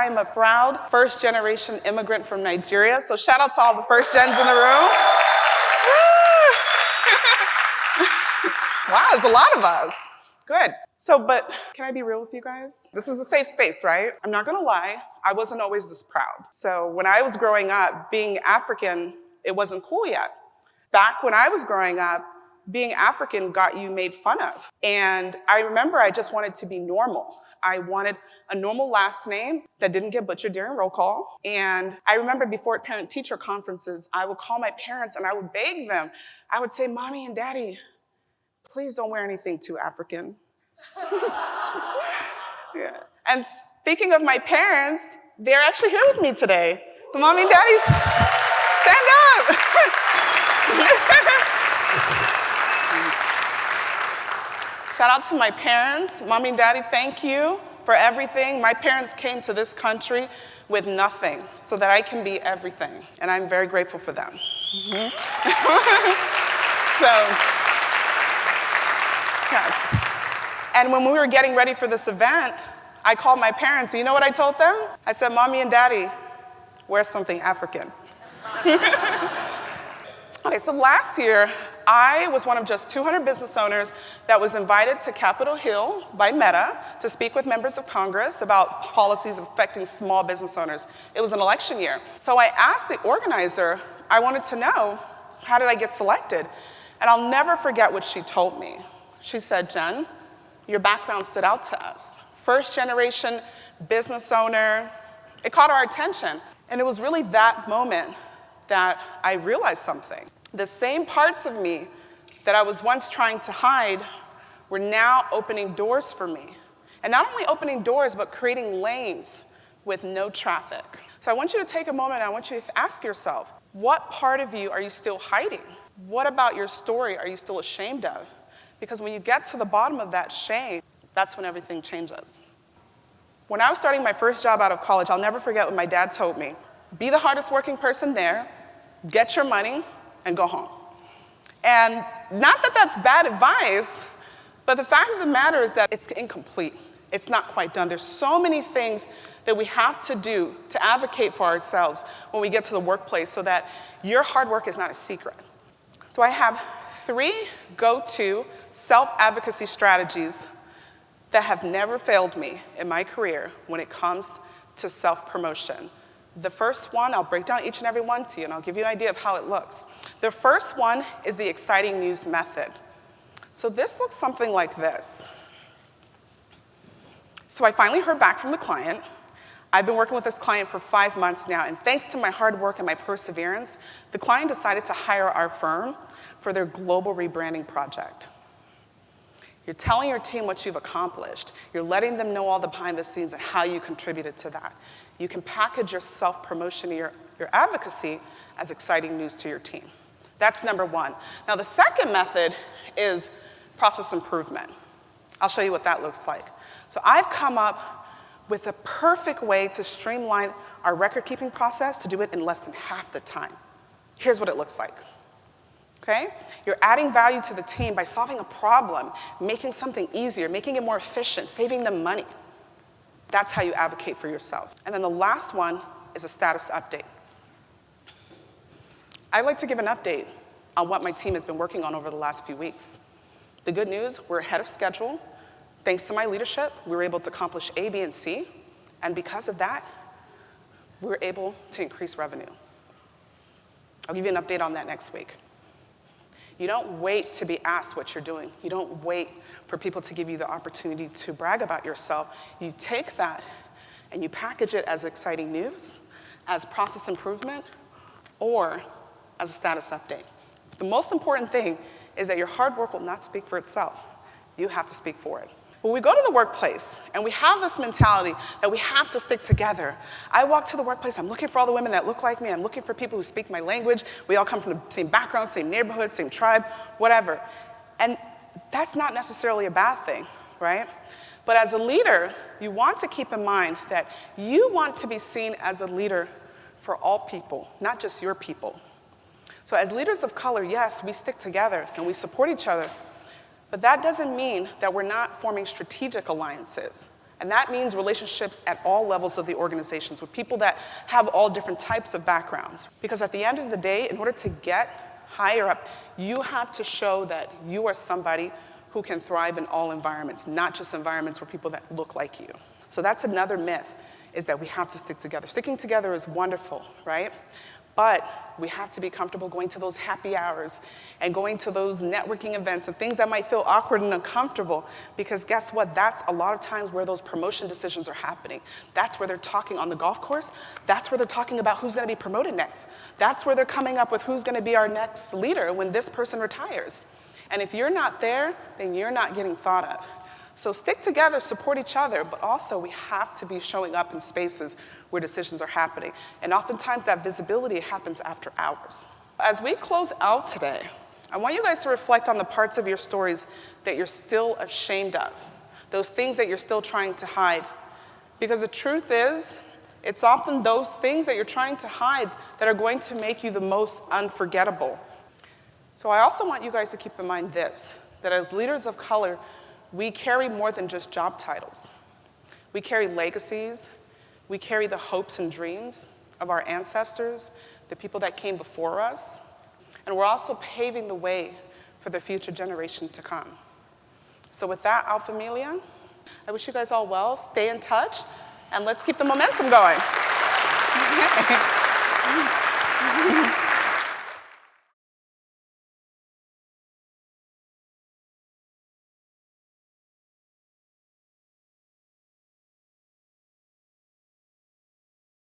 I am a proud first-generation immigrant from Nigeria, so shout out to all the first gens in the room. Wow, there's a lot of us. Good. So, but can I be real with you guys? This is a safe space, right? I'm not gonna lie, I wasn't always this proud. So when I was growing up, being African, it wasn't cool yet. Back when I was growing up, being African got you made fun of. And I remember I just wanted to be normal. I wanted a normal last name that didn't get butchered during roll call. And I remember before parent-teacher conferences, I would call my parents and I would beg them. I would say, Mommy and Daddy, please don't wear anything too African. Yeah. And speaking of my parents, they're actually here with me today. So Mommy and Daddy, stand up. Shout out to my parents. Mommy and Daddy, thank you for everything. My parents came to this country with nothing so that I can be everything. And I'm very grateful for them. Yes. And when we were getting ready for this event, I called my parents. You know what I told them? I said, Mommy and Daddy, wear something African. Okay, so last year, I was one of just 200 business owners that was invited to Capitol Hill by Meta to speak with members of Congress about policies affecting small business owners. It was an election year. So I asked the organizer, I wanted to know, how did I get selected? And I'll never forget what she told me. She said, Jen, your background stood out to us. First generation business owner, it caught our attention. And it was really that moment that I realized something. The same parts of me that I was once trying to hide were now opening doors for me. And not only opening doors, but creating lanes with no traffic. So I want you to take a moment and I want you to ask yourself, what part of you are you still hiding? What about your story are you still ashamed of? Because when you get to the bottom of that shame, that's when everything changes. When I was starting my first job out of college, I'll never forget what my dad told me. Be the hardest working person there, get your money, and go home. And not that that's bad advice, but the fact of the matter is that it's incomplete. It's not quite done. There's so many things that we have to do to advocate for ourselves when we get to the workplace so that your hard work is not a secret. So I have 3 go-to self-advocacy strategies that have never failed me in my career when it comes to self-promotion. The first one, I'll break down each and every one to you, and I'll give you an idea of how it looks. The first one is the exciting news method. So this looks something like this. So I finally heard back from the client. I've been working with this client for 5 months now, and thanks to my hard work and my perseverance, the client decided to hire our firm for their global rebranding project. You're telling your team what you've accomplished. You're letting them know all the behind the scenes and how you contributed to that. You can package your self-promotion, your advocacy as exciting news to your team. That's number one. Now, the second method is process improvement. I'll show you what that looks like. So I've come up with a perfect way to streamline our record-keeping process to do it in less than half the time. Here's what it looks like. Okay? You're adding value to the team by solving a problem, making something easier, making it more efficient, saving them money. That's how you advocate for yourself. And then the last one is a status update. I'd like to give an update on what my team has been working on over the last few weeks. The good news, we're ahead of schedule. Thanks to my leadership, we were able to accomplish A, B, and C. And because of that, we were able to increase revenue. I'll give you an update on that next week. You don't wait to be asked what you're doing. You don't wait for people to give you the opportunity to brag about yourself. You take that and you package it as exciting news, as process improvement, or as a status update. The most important thing is that your hard work will not speak for itself. You have to speak for it. When we go to the workplace and we have this mentality that we have to stick together, I walk to the workplace, I'm looking for all the women that look like me, I'm looking for people who speak my language, we all come from the same background, same neighborhood, same tribe, whatever. And that's not necessarily a bad thing, right? But as a leader, you want to keep in mind that you want to be seen as a leader for all people, not just your people. So as leaders of color, yes, we stick together and we support each other, but that doesn't mean that we're not forming strategic alliances And that means relationships at all levels of the organizations with people that have all different types of backgrounds. Because at the end of the day, in order to get higher up, you have to show that you are somebody who can thrive in all environments, not just environments where people that look like you. So that's another myth, is that we have to stick together. Sticking together is wonderful, right? But we have to be comfortable going to those happy hours and going to those networking events and things that might feel awkward and uncomfortable, because guess what? That's a lot of times where those promotion decisions are happening. That's where they're talking on the golf course. That's where they're talking about who's gonna be promoted next. That's where they're coming up with who's gonna be our next leader when this person retires. And if you're not there, then you're not getting thought of. So stick together, support each other, but also we have to be showing up in spaces where decisions are happening. And oftentimes that visibility happens after hours. As we close out today, I want you guys to reflect on the parts of your stories that you're still ashamed of, those things that you're still trying to hide. Because the truth is, it's often those things that you're trying to hide that are going to make you the most unforgettable. So I also want you guys to keep in mind this, that as leaders of color, we carry more than just job titles. We carry legacies. We carry the hopes and dreams of our ancestors, the people that came before us. And we're also paving the way for the future generation to come. So with that, ALPFAMILIA, I wish you guys all well. Stay in touch, and let's keep the momentum going.